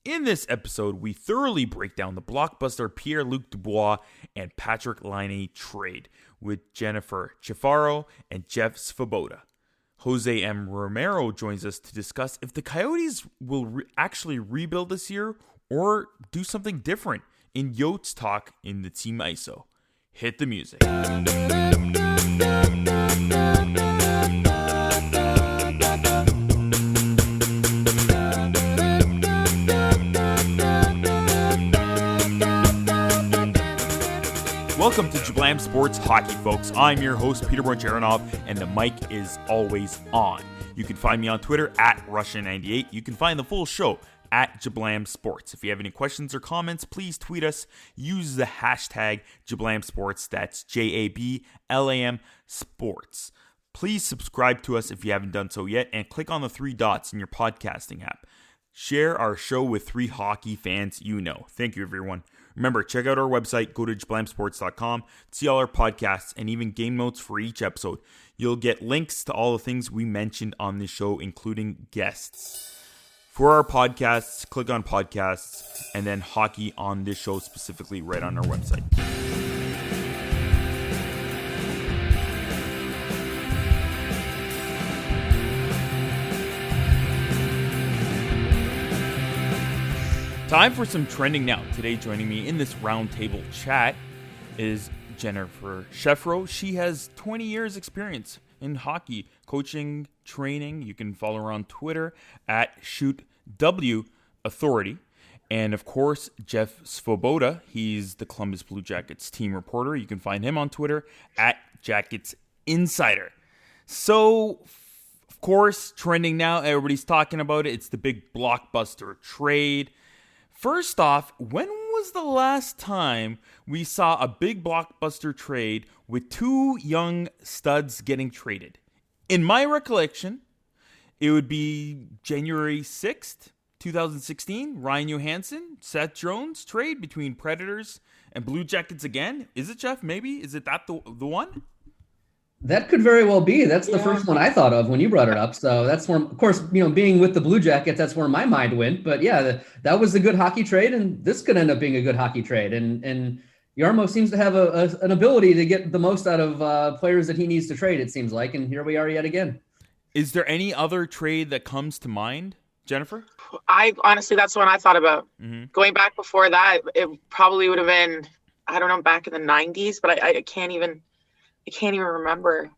In this episode, we thoroughly break down the blockbuster Pierre Luc Dubois and Patrik Laine trade with Jennifer Chefaro and Jeff Svoboda. José M Romero joins us to discuss if the Coyotes will actually rebuild this year or do something different in Yotes talk in the Team ISO. Hit the music. Welcome to Jablam Sports Hockey, folks. I'm your host, Peter Bonjaranov, and the mic is always on. You can find me on Twitter at Russia98. You can find the full show at Jablam Sports. If you have any questions or comments, please tweet us. Use the hashtag Jablam Sports. That's JABLAM Sports. Please subscribe to us if you haven't done so yet, and click on the three dots in your podcasting app. Share our show with three hockey fans you know. Thank you, everyone. Remember, check out our website, go to jablamsports.com, see all our podcasts, and even game notes for each episode. You'll get links to all the things we mentioned on the show, including guests. For our podcasts, click on podcasts, and then hockey on this show specifically right on our website. Time for some trending now. Today joining me in this roundtable chat is Jennifer Chefaro. She has 20 years experience in hockey, coaching, training. You can follow her on Twitter at ShootWAuthority. And of course, Jeff Svoboda. He's the Columbus Blue Jackets team reporter. You can find him on Twitter at Jackets Insider. So, of course, trending now. Everybody's talking about it. It's the big blockbuster trade. First off, when was the last time we saw a big blockbuster trade with two young studs getting traded? In my recollection, it would be January 6th, 2016, Ryan Johansson, Seth Jones trade between Predators and Blue Jackets again. Is it, Jeff? Maybe? Is it that the one? That could very well be. That's the first one I thought of when you brought it up. So that's where, of course, being with the Blue Jackets, that's where my mind went. But yeah, that was a good hockey trade, and this could end up being a good hockey trade. And Jarmo seems to have an ability to get the most out of players that he needs to trade, it seems like. And here we are yet again. Is there any other trade that comes to mind, Jennifer? Honestly, that's the one I thought about. Mm-hmm. Going back before that, it probably would have been, I don't know, back in the 90s, but I can't even remember.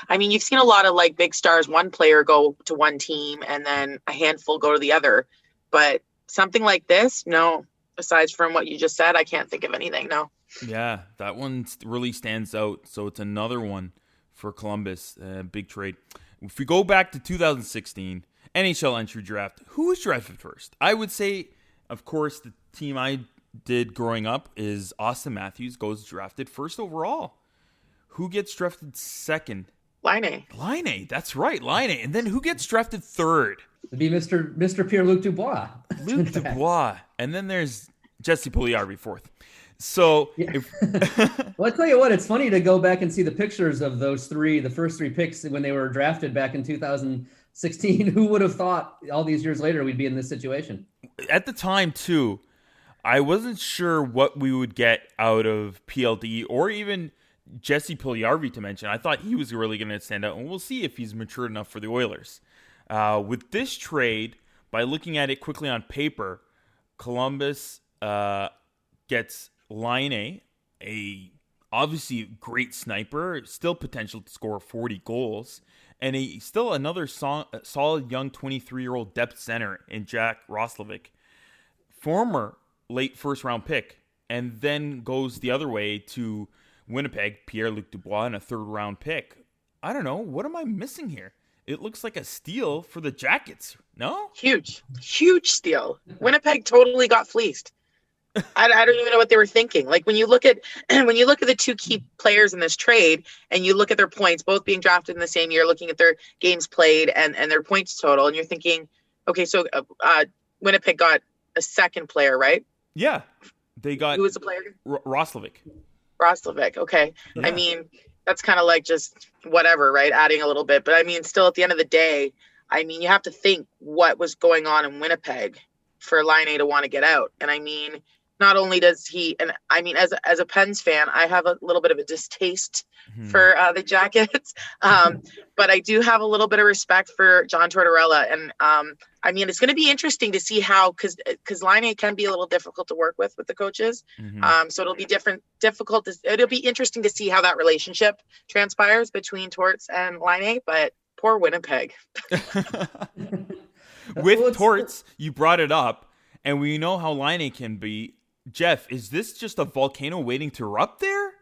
I mean, you've seen a lot of like big stars, one player go to one team and then a handful go to the other. But something like this, no. Aside from what you just said, I can't think of anything, no. Yeah, that one really stands out. So it's another one for Columbus, big trade. If we go back to 2016, NHL entry draft, who was drafted first? I would say, of course, the team I did growing up is Austin Matthews goes drafted first overall. Who gets drafted second? Laine, that's right, Laine. And then who gets drafted third? It'd be Mr. Pierre Luc Dubois. Luc Dubois. And then there's Jesse Puljujarvi fourth. So, yeah. Well, I tell you what, it's funny to go back and see the pictures of those the first three picks when they were drafted back in 2016. Who would have thought all these years later we'd be in this situation? At the time, too, I wasn't sure what we would get out of PLD or even Jesse Puljujarvi to mention. I thought he was really going to stand out, and we'll see if he's mature enough for the Oilers. With this trade, by looking at it quickly on paper, Columbus gets Laine, a obviously great sniper, still potential to score 40 goals, and still another solid young 23-year-old depth center in Jack Roslovic, former late first-round pick, and then goes the other way to Winnipeg, Pierre Luc Dubois, and a third-round pick. I don't know. What am I missing here? It looks like a steal for the Jackets. No? Huge steal. Winnipeg totally got fleeced. I don't even know what they were thinking. Like when you look at the two key players in this trade, and you look at their points, both being drafted in the same year, looking at their games played and their points total, and you're thinking, okay, so Winnipeg got a second player, right? Yeah, they got. Who was the player? Roslovic. Okay. Yeah. I mean, that's kind of like just whatever, right? Adding a little bit. But I mean, still at the end of the day, I mean, you have to think what was going on in Winnipeg for Laine to want to get out. And I mean, not only does he, and I mean, as a Pens fan, I have a little bit of a distaste for the Jackets, but I do have a little bit of respect for John Tortorella. And I mean, it's going to be interesting to see how, because Laine can be a little difficult to work with the coaches. So it'll be it'll be interesting to see how that relationship transpires between Torts and Laine, but poor Winnipeg. With Torts, you brought it up, and we know how Laine can be. Jeff, is this just a volcano waiting to erupt there?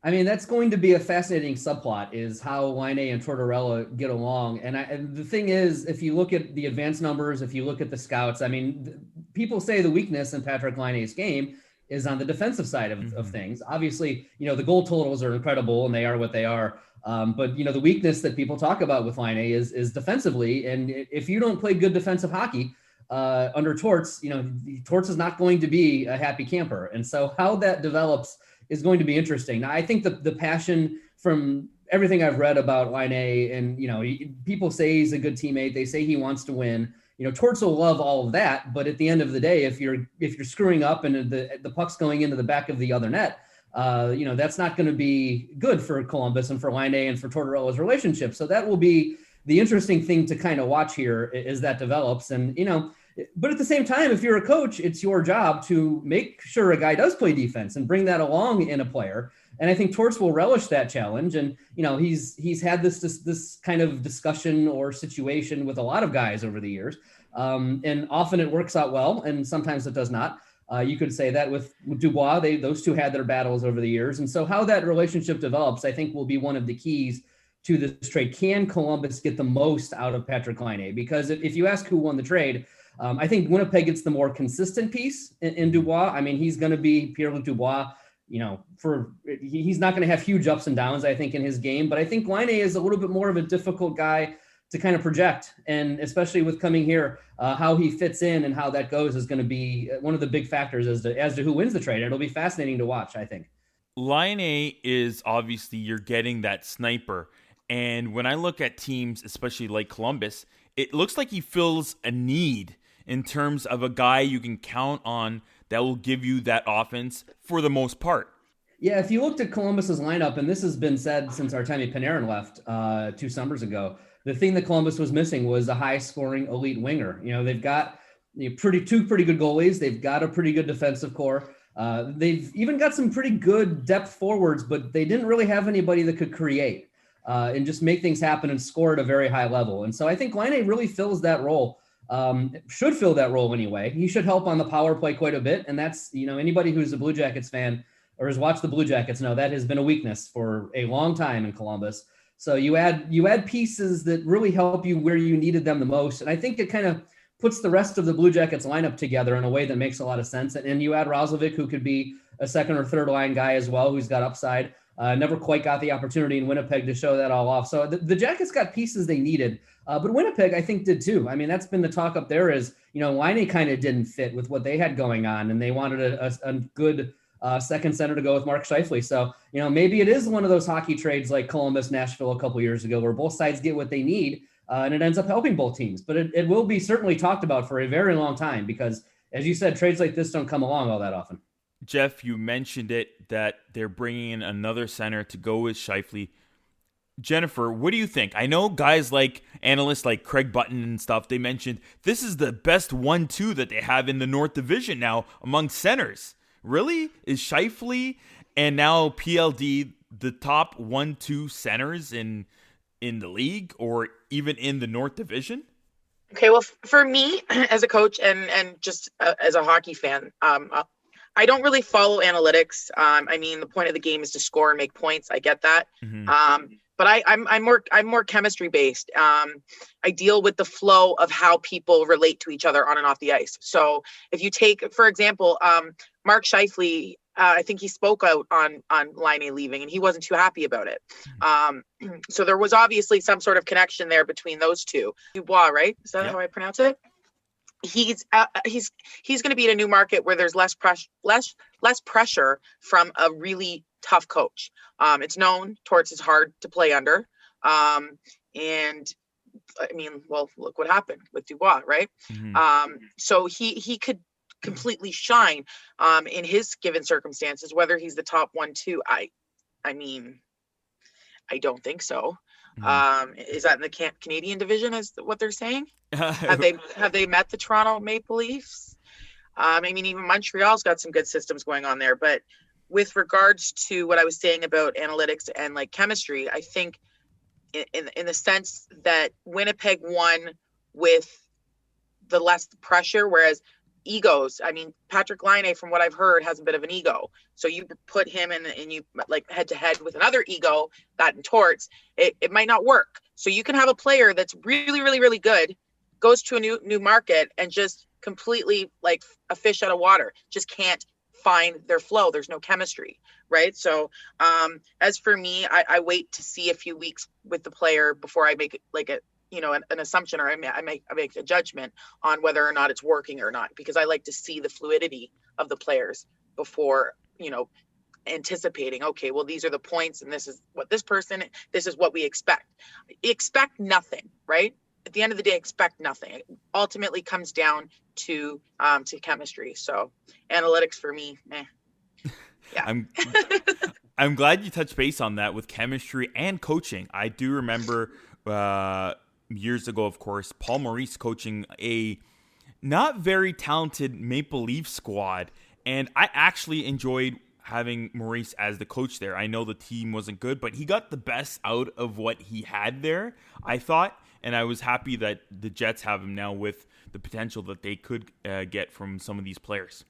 I mean, that's going to be a fascinating subplot, is how Laine and Tortorella get along. And the thing is, if you look at the advanced numbers, if you look at the scouts, I mean, people say the weakness in Patrik Laine's game is on the defensive side of things. Obviously, the goal totals are incredible and they are what they are. But, the weakness that people talk about with Laine is defensively. And if you don't play good defensive hockey, under Torts, Torts is not going to be a happy camper. And so how that develops is going to be interesting. Now, I think the passion from everything I've read about Laine, and, people say he's a good teammate. They say he wants to win. Torts will love all of that. But at the end of the day, if you're screwing up and the puck's going into the back of the other net, that's not going to be good for Columbus and for Laine and for Tortorella's relationship. So that will be the interesting thing to kind of watch here as that develops. And, but at the same time, if you're a coach, it's your job to make sure a guy does play defense and bring that along in a player. And I think Torts will relish that challenge. And, he's had this kind of discussion or situation with a lot of guys over the years. And often it works out well, and sometimes it does not. You could say that with Dubois, those two had their battles over the years. And so how that relationship develops, I think, will be one of the keys to this trade. Can Columbus get the most out of Patrik Laine? Because if you ask who won the trade, I think Winnipeg gets the more consistent piece in Dubois. I mean, he's going to be Pierre Luc Dubois, he's not going to have huge ups and downs, I think, in his game. But I think Laine is a little bit more of a difficult guy to kind of project. And especially with coming here, how he fits in and how that goes is going to be one of the big factors as to who wins the trade. It'll be fascinating to watch, I think. Laine is obviously, you're getting that sniper. And when I look at teams, especially like Columbus, it looks like he fills a need in terms of a guy you can count on that will give you that offense for the most part. Yeah, if you looked at Columbus's lineup, and this has been said since Artemi Panarin left 2 summers ago, the thing that Columbus was missing was a high-scoring elite winger. They've got two pretty good goalies. They've got a pretty good defensive core. They've even got some pretty good depth forwards, but they didn't really have anybody that could create and just make things happen and score at a very high level. And so I think Laine really fills that role, should fill that role anyway. He should help on the power play quite a bit. And that's, anybody who's a Blue Jackets fan or has watched the Blue Jackets know that has been a weakness for a long time in Columbus. So you add pieces that really help you where you needed them the most. And I think it kind of puts the rest of the Blue Jackets lineup together in a way that makes a lot of sense. And you add Roslovic, who could be a second or third line guy as well, who's got upside. Never quite got the opportunity in Winnipeg to show that all off. So the Jackets got pieces they needed, but Winnipeg, I think, did too. I mean, that's been the talk up there is, Laine kind of didn't fit with what they had going on, and they wanted a good second center to go with Mark Scheifele. So, maybe it is one of those hockey trades like Columbus, Nashville a couple years ago, where both sides get what they need, and it ends up helping both teams. But it will be certainly talked about for a very long time because, as you said, trades like this don't come along all that often. Jeff, you mentioned it, that they're bringing in another center to go with Scheifele. Jennifer, what do you think? I know guys like analysts like Craig Button and stuff, they mentioned this is the best 1-2 that they have in the North Division now among centers. Really? Is Scheifele and now PLD the top 1-2 centers in the league or even in the North Division? Okay, well, for me as a coach and just as a hockey fan, I don't really follow analytics. I mean, the point of the game is to score and make points. I get that. Mm-hmm. But I'm more chemistry based. I deal with the flow of how people relate to each other on and off the ice. So if you take, for example, Mark Scheifele, I think he spoke out on Laine leaving, and he wasn't too happy about it. So there was obviously some sort of connection there between those two. Dubois, right? Is that how I pronounce it? He's going to be in a new market where there's less pressure from a really tough coach. It's known Torts is hard to play under, and I mean, well, look what happened with Dubois, right? Mm-hmm. So he could completely shine in his given circumstances. Whether he's the top 1-2, I mean, I don't think so. Mm-hmm. Is that in the Canadian division? Is what they're saying? Have they met the Toronto Maple Leafs? I mean, even Montreal's got some good systems going on there. But with regards to what I was saying about analytics and like chemistry, I think in the sense that Winnipeg won with the less pressure, whereas egos, I mean, Patrik Laine, from what I've heard, has a bit of an ego. So you put him in and you like head to head with another ego, that in Torts, it might not work. So you can have a player that's really, really, really good, goes to a new market and just completely like a fish out of water, just can't find their flow. There's no chemistry, right? So as for me, I wait to see a few weeks with the player before I make like an assumption, or I make a judgment on whether or not it's working or not, because I like to see the fluidity of the players before, anticipating, okay, well, these are the points and this is what we expect. Expect nothing, right? At the end of the day, expect nothing. It ultimately comes down to chemistry. So analytics for me, yeah. I'm glad you touched base on that with chemistry and coaching. I do remember years ago, of course, Paul Maurice coaching a not very talented Maple Leaf squad, and I actually enjoyed having Maurice as the coach there. I know the team wasn't good, but he got the best out of what he had there, I thought, and I was happy that the Jets have him now with the potential that they could get from some of these players.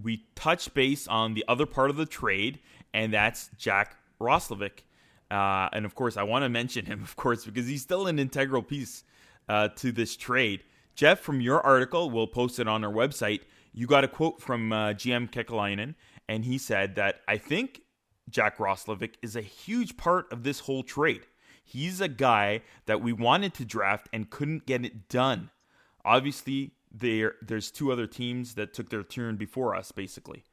We touched base on the other part of the trade, and that's Jack Roslovic. And of course, I want to mention him, of course, because he's still an integral piece to this trade. Jeff, from your article, we'll post it on our website. You got a quote from GM Kekalainen, and he said that, I think Jack Roslovic is a huge part of this whole trade. He's a guy that we wanted to draft and couldn't get it done. Obviously, there's two other teams that took their turn before us, basically.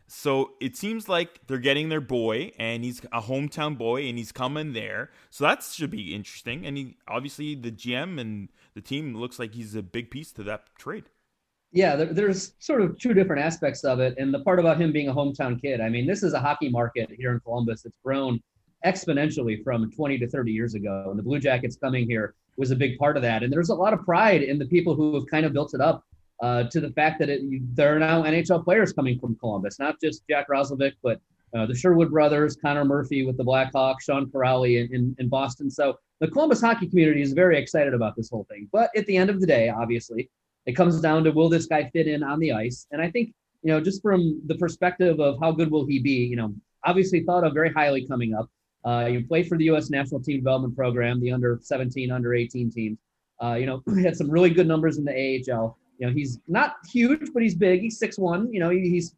So it seems like they're getting their boy, and he's a hometown boy, and he's coming there. So that should be interesting. And obviously, the GM and the team looks like he's a big piece to that trade. Yeah, there's sort of two different aspects of it. And the part about him being a hometown kid, I mean, this is a hockey market here in Columbus. It's grown exponentially from 20 to 30 years ago. And the Blue Jackets coming here was a big part of that. And there's a lot of pride in the people who have kind of built it up to the fact that there are now NHL players coming from Columbus, not just Jack Roslovic, but the Sherwood brothers, Connor Murphy with the Blackhawks, Sean Corrali in Boston. So the Columbus hockey community is very excited about this whole thing. But at the end of the day, obviously, it comes down to, will this guy fit in on the ice? And I think, just from the perspective of how good will he be, obviously thought of very highly coming up. You played for the U.S. National Team Development Program, the under-17, under-18 teams. Had some really good numbers in the AHL. He's not huge, but he's big. He's 6'1". He's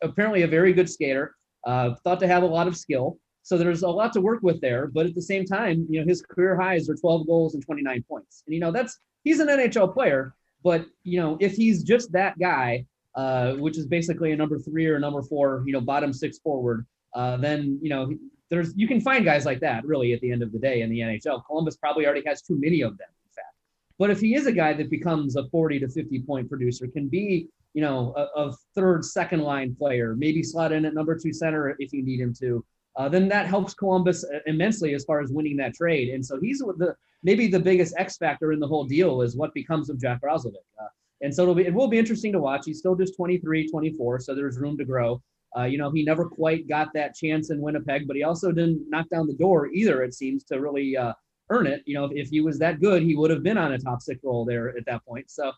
apparently a very good skater. Thought to have a lot of skill. So there's a lot to work with there. But at the same time, his career highs are 12 goals and 29 points. And, he's an NHL player. But, if he's just that guy, which is basically a number 3 or number 4, bottom 6 forward, then, you can find guys like that really at the end of the day in the NHL. Columbus probably already has too many of them, in fact. But if he is a guy that becomes a 40 to 50 point producer, can be, a third, second line player, maybe slot in at number 2 center if you need him to, then that helps Columbus immensely as far as winning that trade. And so he's maybe the biggest X factor in the whole deal is what becomes of Jack Roslovic. And so it will be interesting to watch. He's still just 23, 24, so there's room to grow. He never quite got that chance in Winnipeg, but he also didn't knock down the door either, it seems, to really earn it. If he was that good, he would have been on a top 6 role there at that point. So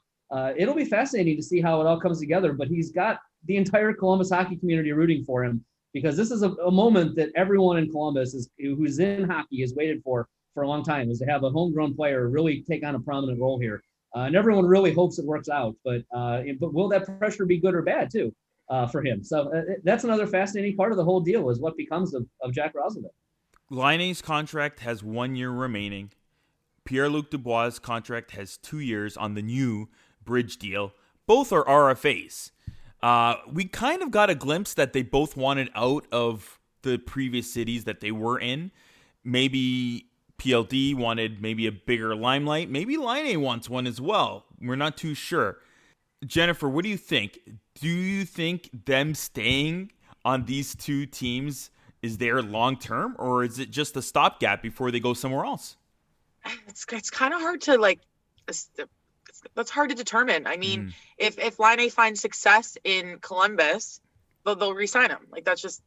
it'll be fascinating to see how it all comes together, but he's got the entire Columbus hockey community rooting for him, because this is a moment that everyone in Columbus who's in hockey has waited for a long time, is to have a homegrown player really take on a prominent role here. And everyone really hopes it works out, but will that pressure be good or bad too for him? So that's another fascinating part of the whole deal, is what becomes of Jack Roslovic. Laine's contract has 1 year remaining. Pierre Luc Dubois' contract has 2 years on the new bridge deal. Both are RFAs. We kind of got a glimpse that they both wanted out of the previous cities that they were in. Maybe PLD wanted maybe a bigger limelight. Maybe Laine wants one as well. We're not too sure. Jennifer, what do you think? Do you think them staying on these two teams is there long term, or is it just a stopgap before they go somewhere else? It's kind of hard to that's hard to determine. I mean, if Laine finds success in Columbus, they'll re-sign him. Like that's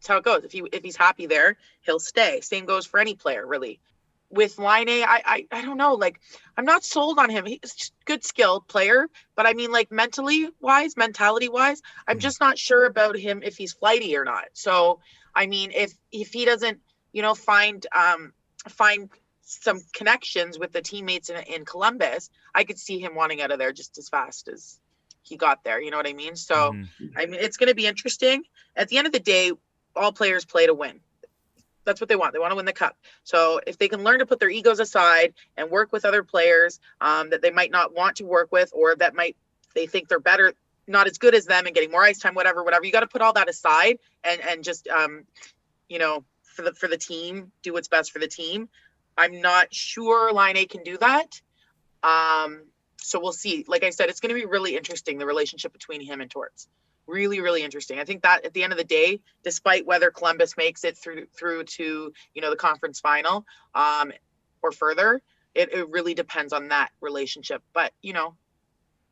how it goes. If he's happy there, he'll stay. Same goes for any player, really. With Laine, I don't know. Like, I'm not sold on him. He's a good skilled player, but I mean, like mentality wise, I'm just not sure about him if he's flighty or not. So, I mean, if he doesn't, find some connections with the teammates in Columbus, I could see him wanting out of there just as fast as he got there. You know what I mean? So, I mean, it's going to be interesting. At the end of the day, all players play to win. That's what they want. They want to win the cup. So if they can learn to put their egos aside and work with other players that they might not want to work with, or that they think they're better, not as good as them and getting more ice time, whatever, you got to put all that aside and just, for the team, do what's best for the team. I'm not sure Laine can do that. So we'll see. Like I said, it's going to be really interesting, the relationship between him and Torts. Really, really interesting. I think that at the end of the day, despite whether Columbus makes it through to, the conference final or further, it really depends on that relationship. But,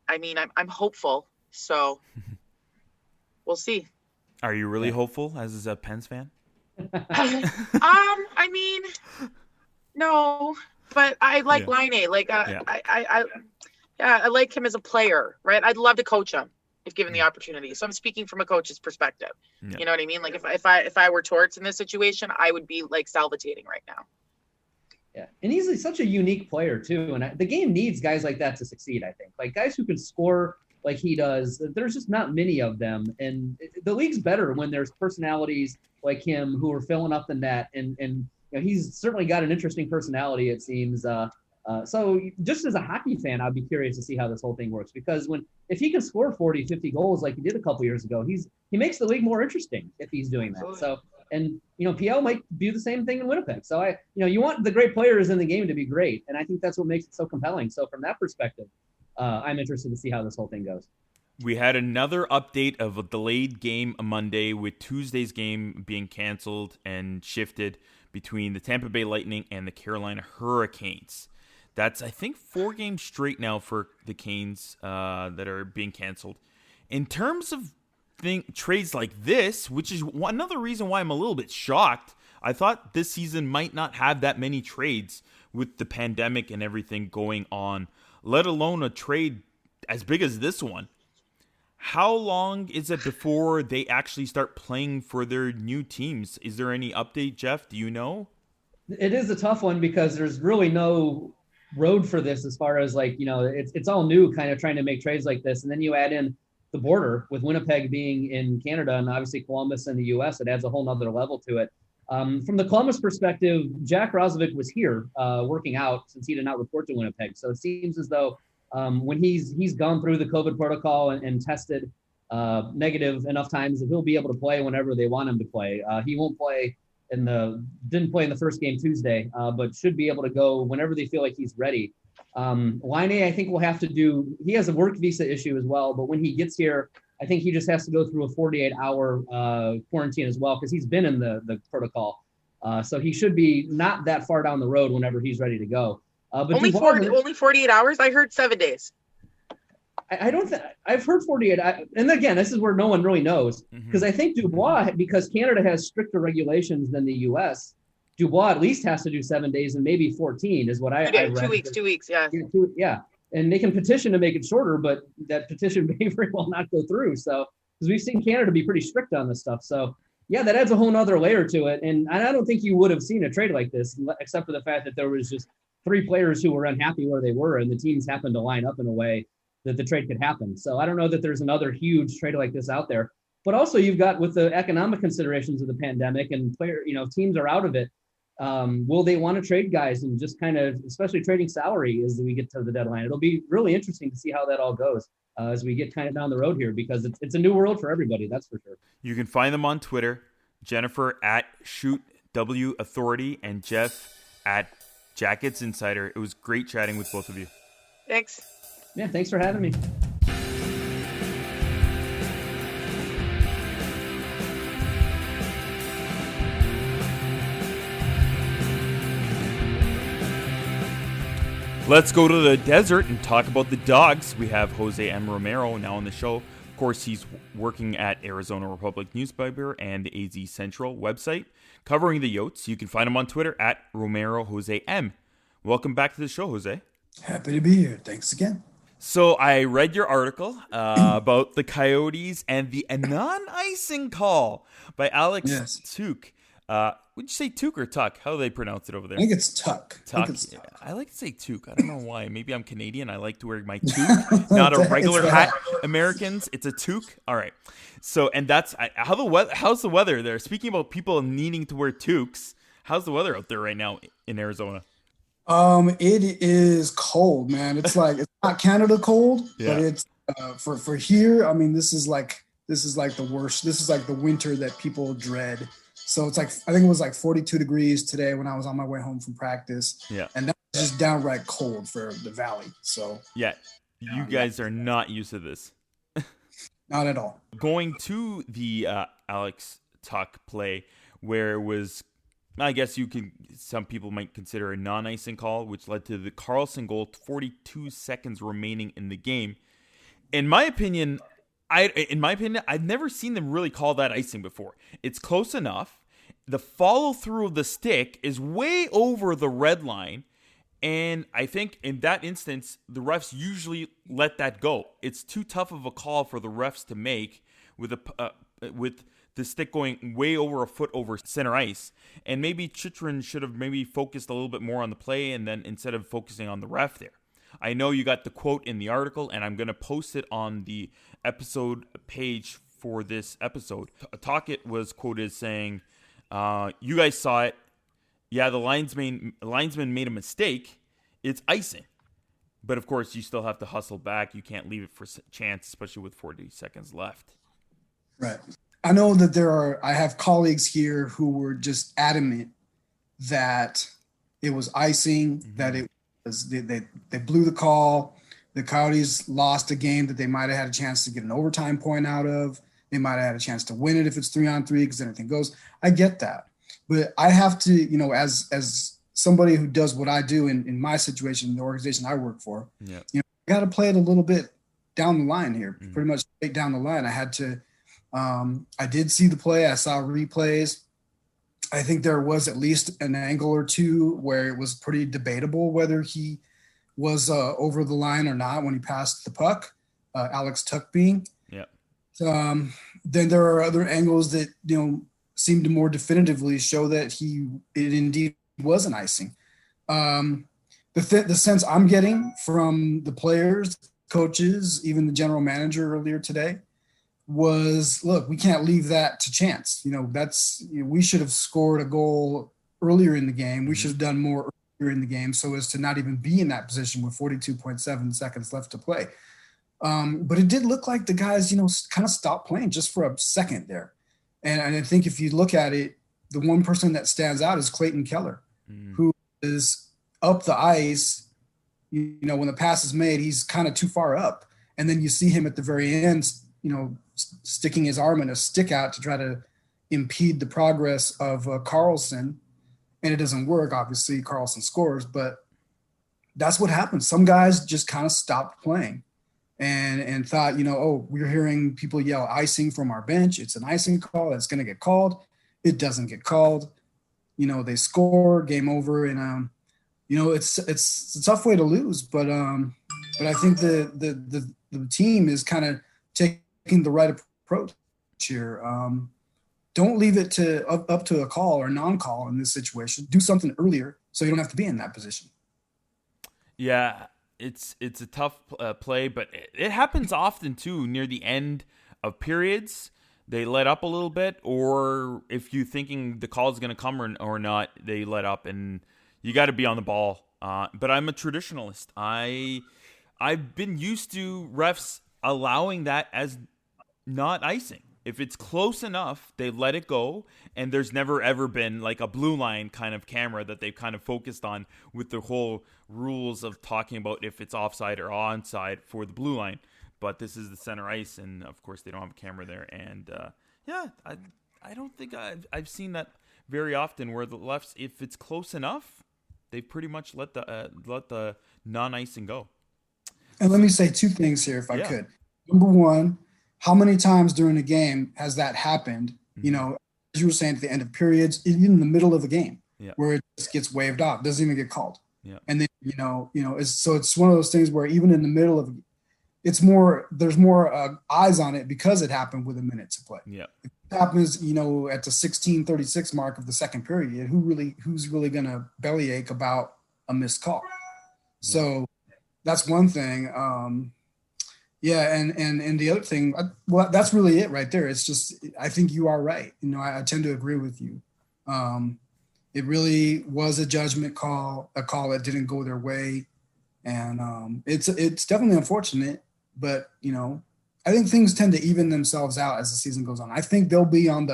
I mean, I'm hopeful. So we'll see. Are you really hopeful as a Pens fan? I mean, no, but I like Laine. Like, I like him as a player, right? I'd love to coach him if given the opportunity. So I'm speaking from a coach's perspective. Yeah. You know what I mean? Like if I were Torts in this situation, I would be like salivating right now. Yeah. And he's such a unique player too. And the game needs guys like that to succeed, I think. Like guys who can score like he does, there's just not many of them. And the league's better when there's personalities like him who are filling up the net. And he's certainly got an interesting personality, it seems. So just as a hockey fan, I'd be curious to see how this whole thing works, because if he can score 40, 50 goals like he did a couple years ago, he makes the league more interesting if he's doing that. So, and PL might do the same thing in Winnipeg. So you want the great players in the game to be great. And I think that's what makes it so compelling. So from that perspective, I'm interested to see how this whole thing goes. We had another update of a delayed game Monday, with Tuesday's game being canceled and shifted between the Tampa Bay Lightning and the Carolina Hurricanes. That's, I think, 4 games straight now for the Canes that are being canceled. In terms of trades like this, which is another reason why I'm a little bit shocked, I thought this season might not have that many trades with the pandemic and everything going on, let alone a trade as big as this one. How long is it before they actually start playing for their new teams? Is there any update, Jeff? Do you know? It is a tough one because there's really no road for this as far as it's all new, kind of trying to make trades like this. And then you add in the border with Winnipeg being in Canada and obviously Columbus in the US, it adds a whole nother level to it. From the Columbus perspective, Jack Roslovic was here working out since he did not report to Winnipeg. So it seems as though when he's gone through the COVID protocol and tested negative enough times that he'll be able to play whenever they want him to play. He won't play didn't play in the first game Tuesday, but should be able to go whenever they feel like he's ready. Laine, I think he has a work visa issue as well, but when he gets here, I think he just has to go through a 48-hour quarantine as well, because he's been in the protocol. So he should be not that far down the road whenever he's ready to go. But only 48 hours? I heard 7 days. I've heard 48. And again, this is where no one really knows, because I think Dubois, because Canada has stricter regulations than the U.S., Dubois at least has to do 7 days and maybe 14 is what I read. 2 weeks. Yeah. Yeah. And they can petition to make it shorter, but that petition may very well not go through. So, because we've seen Canada be pretty strict on this stuff. So yeah, that adds a whole nother layer to it. And I don't think you would have seen a trade like this, except for the fact that there was just 3 players who were unhappy where they were, and the teams happened to line up in a way that the trade could happen. So I don't know that there's another huge trade like this out there. But also you've got, with the economic considerations of the pandemic and teams are out of it. Will they want to trade guys and just kind of, especially trading salary as we get to the deadline? It'll be really interesting to see how that all goes as we get kind of down the road here, because it's a new world for everybody. That's for sure. You can find them on Twitter, Jennifer at ShootWAuthority and Jeff at Jackets Insider. It was great chatting with both of you. Thanks. Yeah, thanks for having me. Let's go to the desert and talk about the Dogs. We have José M Romero now on the show. Of course, he's working at Arizona Republic newspaper and the Azcentral website, covering the Yotes. You can find him on Twitter at Romero José M. Welcome back to the show, Jose. Happy to be here. Thanks again. So I read your article about the Coyotes and the non-icing call by Alex Tuch. Would you say Tuch or Tuck? How do they pronounce it over there? I think it's Tuck. I like to say Tuch. I don't know why. Maybe I'm Canadian. I like to wear my toque, not a regular hat. Americans, it's a toque. All right. So, and that's how's the weather there? Speaking about people needing to wear toques, how's the weather out there right now in Arizona? It is cold, man. It's like it's not Canada cold, but it's for here. I mean, this is like the worst. This is like the winter that people dread. So it's like, I think it was like 42 degrees today when I was on my way home from practice. Yeah. And that's just downright cold for the valley. So yeah, you guys are not used to this. Not at all. Going to the Alex Tuch play where it was, I guess some people might consider a non-icing call, which led to the Karlsson goal, 42 seconds remaining in the game. In my opinion, I've never seen them really call that icing before. It's close enough. The follow through of the stick is way over the red line. And I think in that instance, the refs usually let that go. It's too tough of a call for the refs to make with the stick going way over a foot over center ice. And maybe Chychrun should have maybe focused a little bit more on the play and then instead of focusing on the ref there. I know you got the quote in the article, and I'm going to post it on the episode page for this episode. Tocchet was quoted as saying, you guys saw it. Yeah, the linesman made a mistake. It's icing. But, of course, you still have to hustle back. You can't leave it for chance, especially with 40 seconds left. Right. I know that I have colleagues here who were just adamant that it was icing, that it was, they blew the call. The Coyotes lost a game that they might have had a chance to get an overtime point out of. They might have had a chance to win it if it's 3-on-3 because anything goes. I get that. But I have to, as somebody who does what I do in my situation, the organization I work for, I got to play it a little bit down the line here, pretty much straight down the line. I had to, I did see the play. I saw replays. I think there was at least an angle or two where it was pretty debatable whether he was over the line or not when he passed the puck, Alex Tuch being. Yeah. Then there are other angles that, seem to more definitively show that it indeed was an icing. The sense I'm getting from the players, coaches, even the general manager earlier today was, look, we can't leave that to chance. We should have scored a goal earlier in the game. We should have done more earlier in the game so as to not even be in that position with 42.7 seconds left to play. But it did look like the guys, kind of stopped playing just for a second there. And I think if you look at it, the one person that stands out is Clayton Keller, who is up the ice. When the pass is made, he's kind of too far up. And then you see him at the very end, sticking his arm in a stick out to try to impede the progress of Karlsson. And it doesn't work. Obviously, Karlsson scores, but that's what happens. Some guys just kind of stopped playing. And thought, we're hearing people yell icing from our bench. It's an icing call. It's going to get called. It doesn't get called. They score, game over. And, it's a tough way to lose. But I think the team is kind of taking the right approach here. Don't leave it up to a call or non-call in this situation. Do something earlier so you don't have to be in that position. Yeah. It's a tough play, but it happens often too near the end of periods. They let up a little bit, or if you're thinking the call is going to come or not, they let up, and you got to be on the ball. But I'm a traditionalist. I've been used to refs allowing that as not icing. If it's close enough, they let it go, and there's never ever been like a blue line kind of camera that they've kind of focused on with the whole rules of talking about if it's offside or onside for the blue line. But this is the center ice, and of course they don't have a camera there. And I don't think I've seen that very often where the lefts, if it's close enough, they pretty much let the non-icing go. And let me say two things here, if I could. Number one, how many times during a game has that happened? Mm-hmm. As you were saying, at the end of periods, even in the middle of a game, where it just gets waved off, doesn't even get called. Yeah. And then it's one of those things where even in the middle of, there's more eyes on it because it happened with a minute to play. Yeah. If it happens, at the 16:36 mark of the second period, who's really going to bellyache about a missed call? Yeah. So that's one thing. And the other thing, that's really it right there. It's just, I think you are right. I tend to agree with you. It really was a judgment call, a call that didn't go their way. And it's definitely unfortunate, but, I think things tend to even themselves out as the season goes on. I think they'll be on the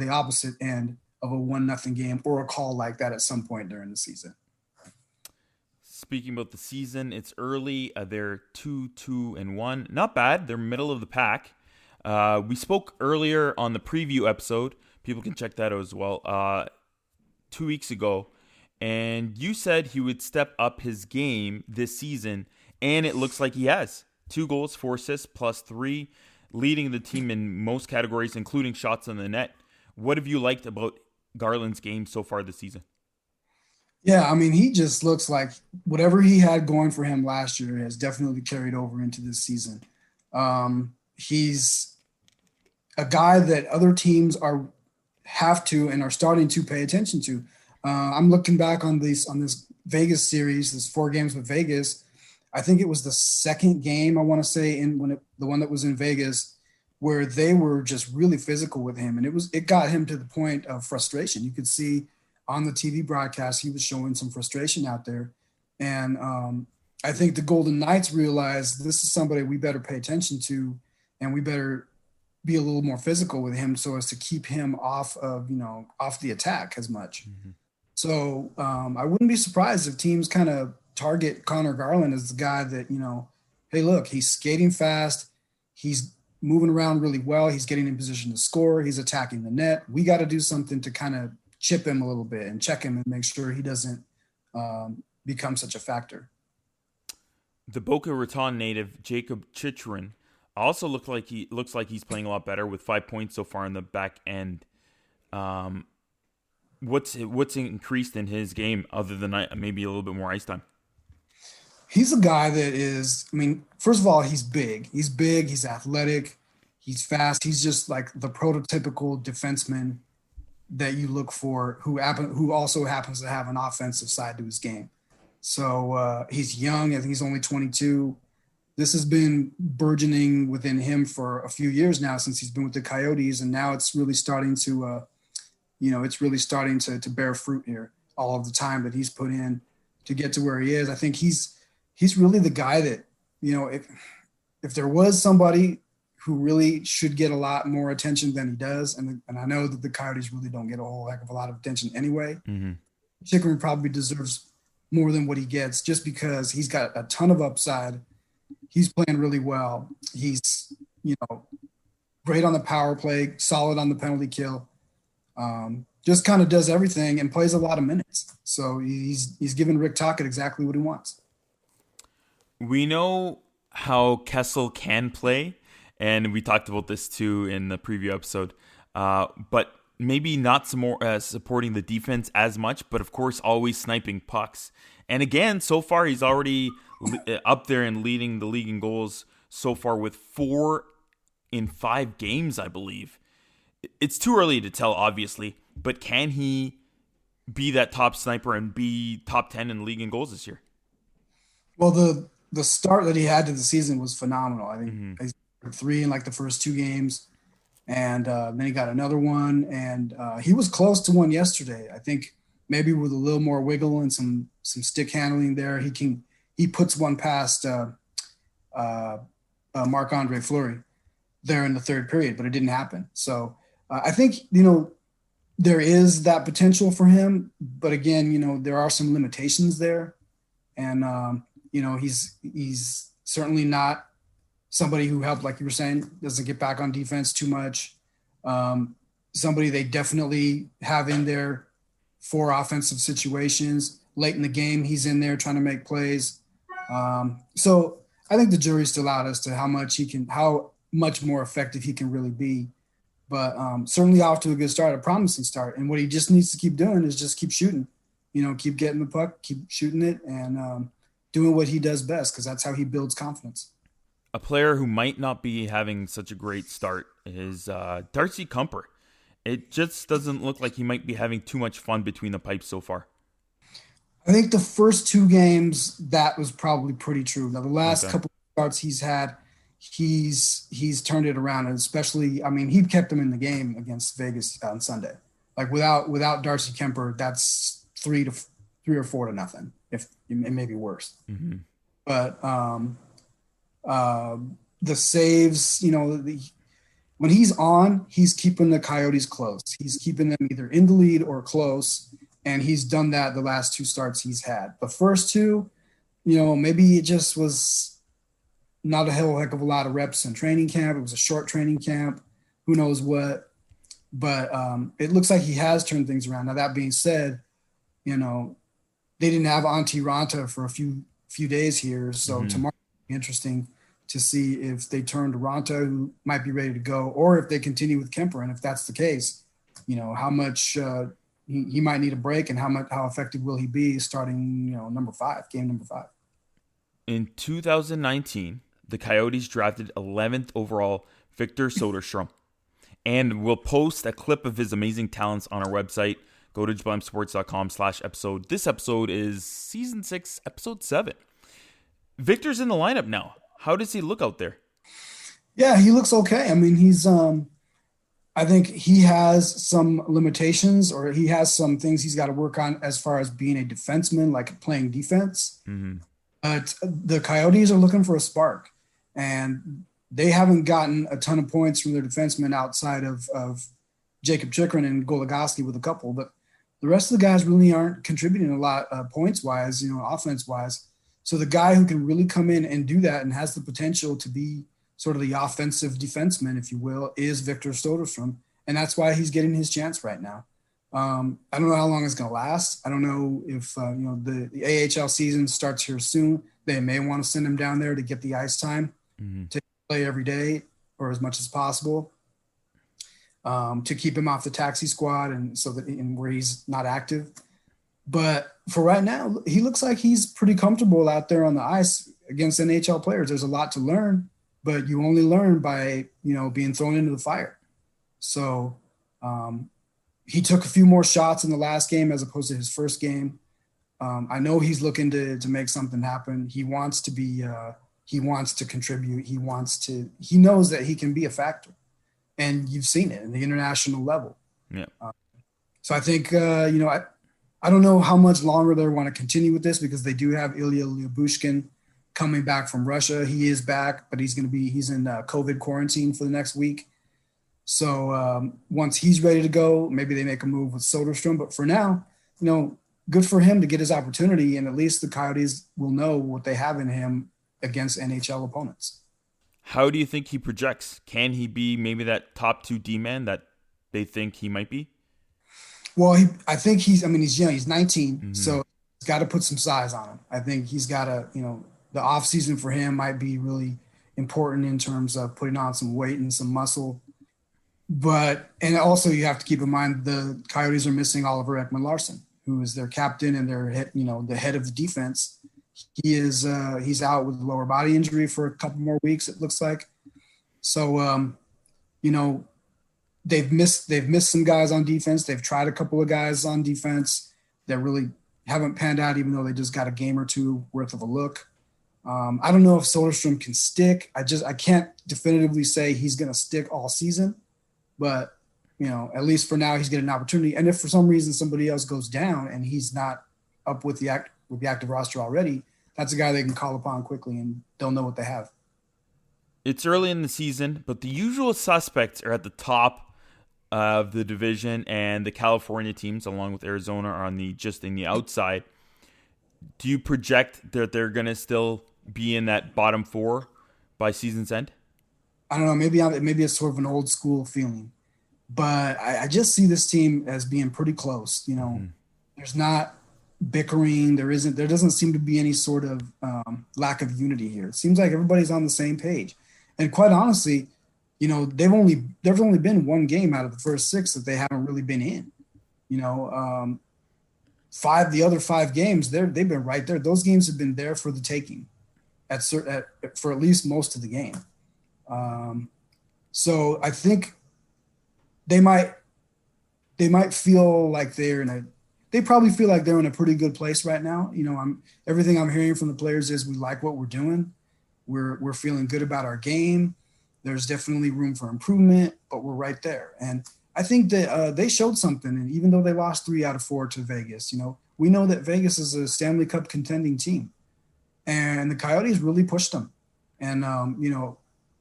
opposite end of a 1-0 game or a call like that at some point during the season. Speaking about the season, it's early. They're 2-2-1. Not bad. They're middle of the pack. We spoke earlier on the preview episode. People can check that out as well. 2 weeks ago. And you said he would step up his game this season. And it looks like he has. 2 goals, 4 assists, +3. Leading the team in most categories, including shots on the net. What have you liked about Garland's game so far this season? Yeah, I mean, he just looks like whatever he had going for him last year has definitely carried over into this season. He's a guy that other teams have to and are starting to pay attention to. I'm looking back on this Vegas series, this 4 games with Vegas. I think it was the second game, I want to say, the one that was in Vegas, where they were just really physical with him, and it got him to the point of frustration. You could see on the TV broadcast, he was showing some frustration out there. And I think the Golden Knights realized this is somebody we better pay attention to, and we better be a little more physical with him so as to keep him off the attack as much. Mm-hmm. So I wouldn't be surprised if teams kind of target Connor Garland as the guy that, hey, look, he's skating fast. He's moving around really well. He's getting in position to score. He's attacking the net. We got to do something to kind of chip him a little bit and check him and make sure he doesn't become such a factor. The Boca Raton native Jacob Chychrun also looks like he's playing a lot better with 5 points so far in the back end. What's increased in his game other than maybe a little bit more ice time? He's a guy that is, first of all, he's big. He's big. He's athletic. He's fast. He's just like the prototypical defenseman that you look for, who also happens to have an offensive side to his game. So he's young. I think he's only 22. This has been burgeoning within him for a few years now since he's been with the Coyotes, and now it's really starting to, to bear fruit here. All of the time that he's put in to get to where he is, I think he's really the guy that, if there was somebody who really should get a lot more attention than he does. And I know that the Coyotes really don't get a whole heck of a lot of attention anyway. Mm-hmm. Chychrun probably deserves more than what he gets just because he's got a ton of upside. He's playing really well. He's, great on the power play, solid on the penalty kill. Just kind of does everything and plays a lot of minutes. So he's giving Rick Tocchet exactly what he wants. We know how Kessel can play. And we talked about this too in the preview episode, but maybe not some more supporting the defense as much, but of course always sniping pucks. And again, so far he's already up there and leading the league in goals so far with 4 in 5 games, I believe. It's too early to tell, obviously, but can he be that top sniper and be top 10 in the league in goals this year? Well, the start that he had to the season was phenomenal. I think he's 3 in like the first 2 games, and then he got another one, and he was close to one yesterday. I think maybe with a little more wiggle and some stick handling there, he puts one past Marc-Andre Fleury. there in the third period, but it didn't happen. So I think, there is that potential for him, but again, there are some limitations there. And, he's certainly not somebody who helped, like you were saying, doesn't get back on defense too much. Somebody they definitely have in there for offensive situations. Late in the game, he's in there trying to make plays. So I think the jury's still out as to how much more effective he can really be. But certainly off to a good start, a promising start. And what he just needs to keep doing is just keep shooting, keep getting the puck, keep shooting it, and doing what he does best, because that's how he builds confidence. A player who might not be having such a great start is Darcy Kuemper. It just doesn't look like he might be having too much fun between the pipes so far. I think the first two games, that was probably pretty true. Now, the last couple of starts he's had, he's turned it around, and especially, he kept them in the game against Vegas on Sunday. Like without Darcy Kuemper, that's 3 or 4 to nothing, if it may be worse. Mm-hmm. But the saves, when he's on, he's keeping the Coyotes close. He's keeping them either in the lead or close, and he's done that the last 2 starts he's had. The first 2, maybe it just was not a heck of a lot of reps in training camp. It was a short training camp. Who knows what? But it looks like he has turned things around. Now, that being said, they didn't have Antti Ranta for a few days here, so tomorrow will be interesting to see if they turn to Ranta, who might be ready to go, or if they continue with Kuemper. And if that's the case, how much he might need a break, and how effective will he be starting, game number 5. In 2019, the Coyotes drafted 11th overall Victor Söderström, and we'll post a clip of his amazing talents on our website. Go to jblamsports.com/episode. This episode is season 6, episode 7. Victor's in the lineup now. How does he look out there? Yeah, he looks okay. He's I think he has some limitations, or he has some things he's got to work on as far as being a defenseman, like playing defense. Mm-hmm. But the Coyotes are looking for a spark, and they haven't gotten a ton of points from their defensemen outside of Jacob Chychrun and Goligoski with a couple, but the rest of the guys really aren't contributing a lot points-wise, offense-wise. So the guy who can really come in and do that and has the potential to be sort of the offensive defenseman, if you will, is Victor Söderström. And that's why he's getting his chance right now. I don't know how long it's going to last. I don't know if, the AHL season starts here soon. They may want to send him down there to get the ice time, to play every day or as much as possible, to keep him off the taxi squad and so that where he's not active. But for right now, he looks like he's pretty comfortable out there on the ice against NHL players. There's a lot to learn, but you only learn by, being thrown into the fire. So he took a few more shots in the last game as opposed to his first game. I know he's looking to make something happen. He wants to be, he wants to contribute. He knows that he can be a factor, and you've seen it in the international level. Yeah. So I think, I don't know how much longer they want to continue with this, because they do have Ilya Lyubushkin coming back from Russia. He is back, but he's in COVID quarantine for the next week. So once he's ready to go, maybe they make a move with Söderström. But for now, good for him to get his opportunity, and at least the Coyotes will know what they have in him against NHL opponents. How do you think he projects? Can he be maybe that top 2 D-man that they think he might be? Well, I think he's young. He's 19, so he's got to put some size on him. I think he's got to, the off season for him might be really important in terms of putting on some weight and some muscle. And also you have to keep in mind the Coyotes are missing Oliver Ekman-Larsson, who is their captain and their head, the head of the defense. He's out with a lower body injury for a couple more weeks, it looks like. So, they've missed some guys on defense. They've tried a couple of guys on defense that really haven't panned out, even though they just got a game or 2 worth of a look. I don't know if Söderström can stick. I can't definitively say he's going to stick all season, but at least for now he's getting an opportunity. And if for some reason somebody else goes down and he's not up with the active roster already, that's a guy they can call upon quickly, and they'll know what they have. It's early in the season, but the usual suspects are at the top of the division, and the California teams, along with Arizona, are on just in the outside. Do you project that they're going to still be in that bottom four by season's end? I don't know. Maybe it's sort of an old school feeling, but I just see this team as being pretty close. There's not bickering. There doesn't seem to be any sort of lack of unity here. It seems like everybody's on the same page. And quite honestly, there's only been one game out of the first 6 that they haven't really been in. The other 5 games, they've been right there. Those games have been there for the taking for at least most of the game. So I think they might feel like they probably feel like they're in a pretty good place right now. Everything I'm hearing from the players is we like what we're doing. We're feeling good about our game. There's definitely room for improvement, but we're right there. And I think that they showed something. And even though they lost 3 out of 4 to Vegas, we know that Vegas is a Stanley Cup contending team, and the Coyotes really pushed them. And,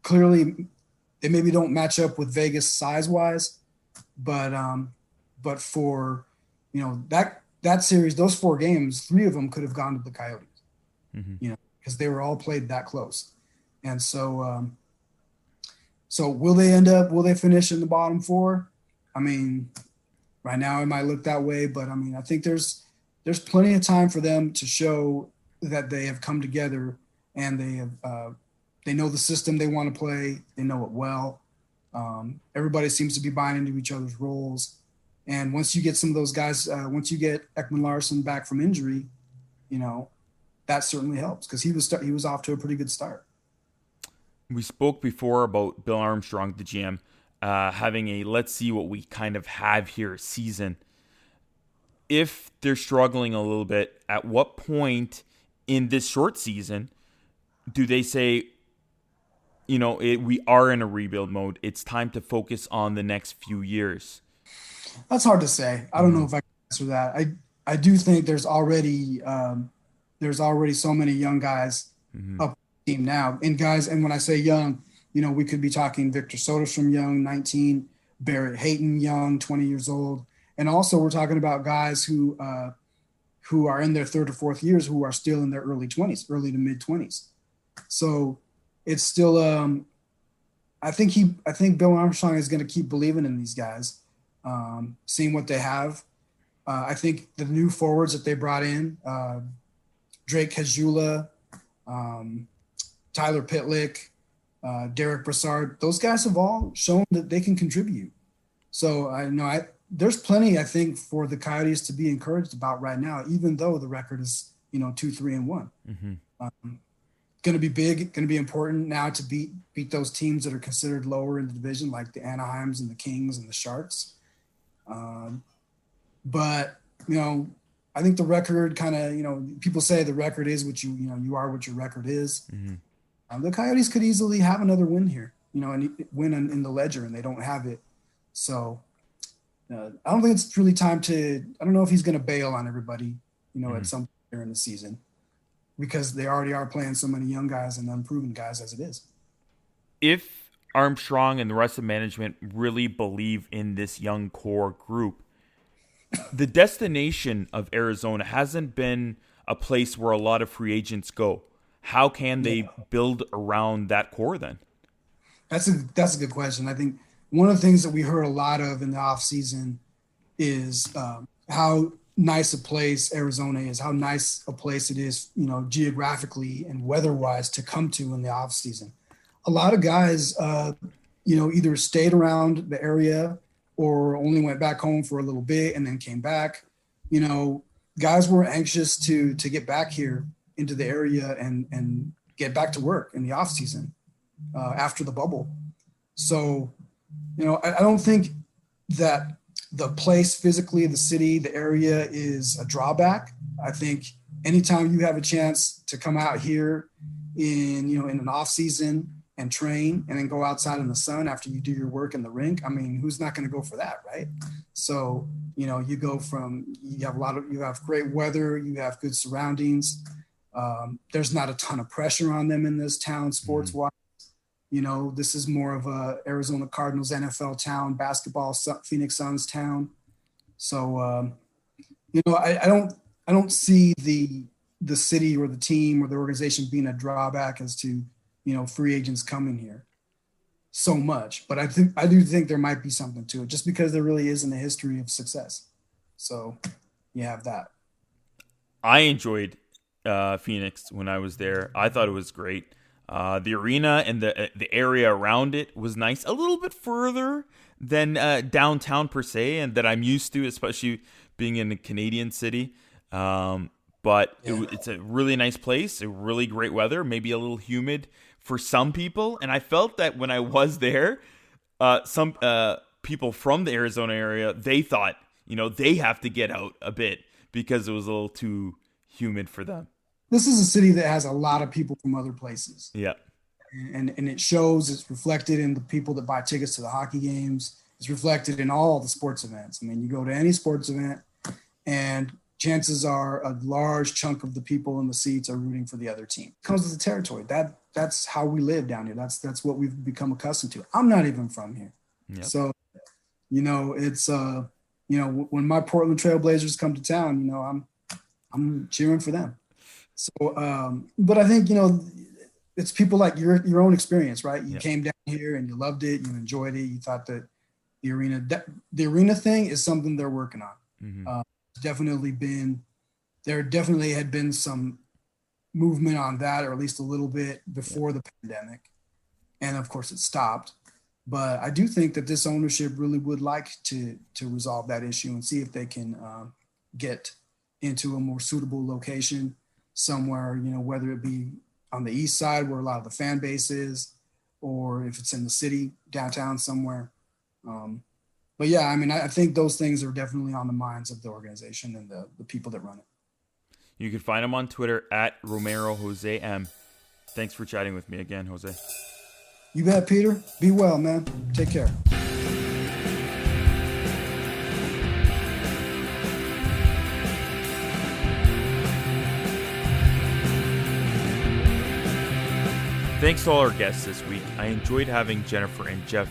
clearly they maybe don't match up with Vegas size wise, but for, that series, those 4 games, 3 of them could have gone to the Coyotes, because they were all played that close. And so, will they finish in the bottom 4? I mean, right now it might look that way, but I think there's plenty of time for them to show that they have come together and they know the system they want to play. They know it well. Everybody seems to be buying into each other's roles. And once you get some of those guys, once you get Ekman-Larsson back from injury, that certainly helps, because he was off to a pretty good start. We spoke before about Bill Armstrong, the GM, having a let's see what we kind of have here season. If they're struggling a little bit, at what point in this short season do they say, we are in a rebuild mode, it's time to focus on the next few years? That's hard to say. I don't know if I can answer that. I do think there's already so many young guys up the team now. And when I say young, we could be talking Victor Söderström young, 19, Barrett Hayton young, 20 years old. And also we're talking about guys who are in their 3rd or 4th years, who are still in their early to mid 20s. So it's still I think Bill Armstrong is going to keep believing in these guys, seeing what they have. I think the new forwards that they brought in, Drake Kajula, Tyler Pitlick, Derek Brassard, those guys have all shown that they can contribute. So there's plenty, I think, for the Coyotes to be encouraged about right now, even though the record is 2-3-1. Going to be big, going to be important now to beat those teams that are considered lower in the division, like the Anaheims and the Kings and the Sharks. But I think the record kind of, people say the record is what you are what your record is. The Coyotes could easily have another win here, and win in the ledger, and they don't have it. So I don't think it's really time I don't know if he's going to bail on everybody, at some point during the season, because they already are playing so many young guys and unproven guys as it is. If Armstrong and the rest of management really believe in this young core group, the destination of Arizona hasn't been a place where a lot of free agents go. How can they build around that core then? That's a good question. I think one of the things that we heard a lot of in the offseason is how nice a place Arizona is, how nice a place it is, geographically and weather-wise to come to in the offseason. A lot of guys, either stayed around the area or only went back home for a little bit and then came back. Guys were anxious to get back here into the area and get back to work in the offseason after the bubble. So, I don't think that the place physically, the city, the area is a drawback. I think anytime you have a chance to come out here in an off season and train and then go outside in the sun after you do your work in the rink, who's not going to go for that, right? So, you have great weather, you have good surroundings. There's not a ton of pressure on them in this town sports-wise. This is more of a Arizona Cardinals NFL town, basketball Phoenix Suns town. So, I don't see the city or the team or the organization being a drawback as to, free agents coming here so much. But I do think there might be something to it, just because there really isn't a history of success. So you have that. I enjoyed Phoenix when I was there. I thought it was great. The arena and the area around it was nice. A little bit further than downtown per se, and that I'm used to, especially being in a Canadian city. But it's a really nice place, a really great weather, maybe a little humid for some people. And I felt that when I was there, some people from the Arizona area, they thought, they have to get out a bit because it was a little too humid for them. This is a city that has a lot of people from other places. Yeah. And it shows, it's reflected in the people that buy tickets to the hockey games. It's reflected in all the sports events. I mean, you go to any sports event and chances are a large chunk of the people in the seats are rooting for the other team. It comes with the territory. That's how we live down here. That's what we've become accustomed to. I'm not even from here. Yep. So, it's, when my Portland Trailblazers come to town, I'm cheering for them. So, but I think, it's people like your own experience, right? You came down here and you loved it. You enjoyed it. You thought that the arena thing is something they're working on. Mm-hmm. There definitely had been some movement on that, or at least a little bit before the pandemic. And of course it stopped. But I do think that this ownership really would like to resolve that issue and see if they can get into a more suitable location somewhere, whether it be on the east side where a lot of the fan base is, or if it's in the city, downtown somewhere. But yeah, I mean, I think those things are definitely on the minds of the organization and the people that run it. You can find him on Twitter at Romero.José M. Thanks for chatting with me again, Jose. You bet, Peter. Be well, man. Take care. Thanks to all our guests this week. I enjoyed having Jennifer and Jeff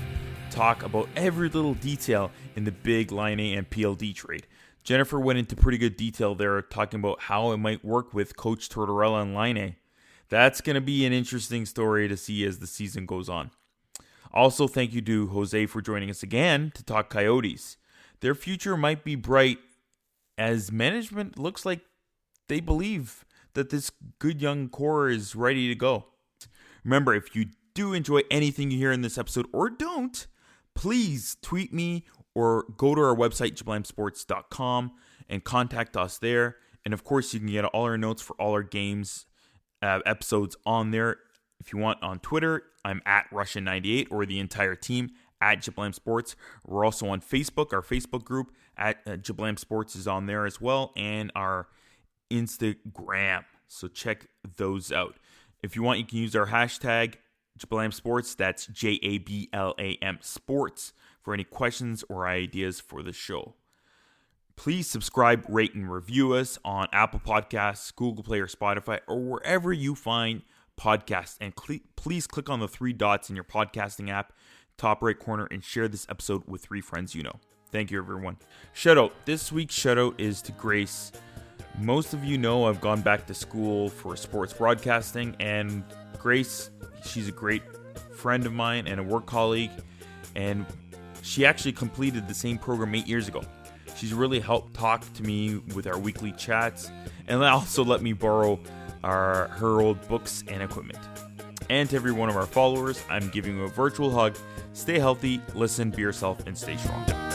talk about every little detail in the big Laine and PLD trade. Jennifer went into pretty good detail there, talking about how it might work with Coach Tortorella and Laine. That's going to be an interesting story to see as the season goes on. Also, thank you to Jose for joining us again to talk Coyotes. Their future might be bright, as management looks like they believe that this good young core is ready to go. Remember, if you do enjoy anything you hear in this episode or don't, please tweet me or go to our website, jablamsports.com, and contact us there. And of course, you can get all our notes for all our games episodes on there. If you want on Twitter, I'm at Russian98, or the entire team at Jablam Sports. We're also on Facebook. Our Facebook group at Jablam Sports is on there as well, and our Instagram. So check those out. If you want, you can use our hashtag Jablam Sports. That's JABLAM Sports for any questions or ideas for the show. Please subscribe, rate, and review us on Apple Podcasts, Google Play, or Spotify, or wherever you find podcasts. And please click on the 3 dots in your podcasting app, top right corner, and share this episode with 3 friends you know. Thank you, everyone. Shout out. This week's shout out is to Grace. Most of you know I've gone back to school for sports broadcasting, and Grace, she's a great friend of mine and a work colleague, and she actually completed the same program 8 years ago. She's really helped talk to me with our weekly chats, and also let me borrow her old books and equipment. And to every one of our followers, I'm giving you a virtual hug. Stay healthy, listen, be yourself, and stay strong.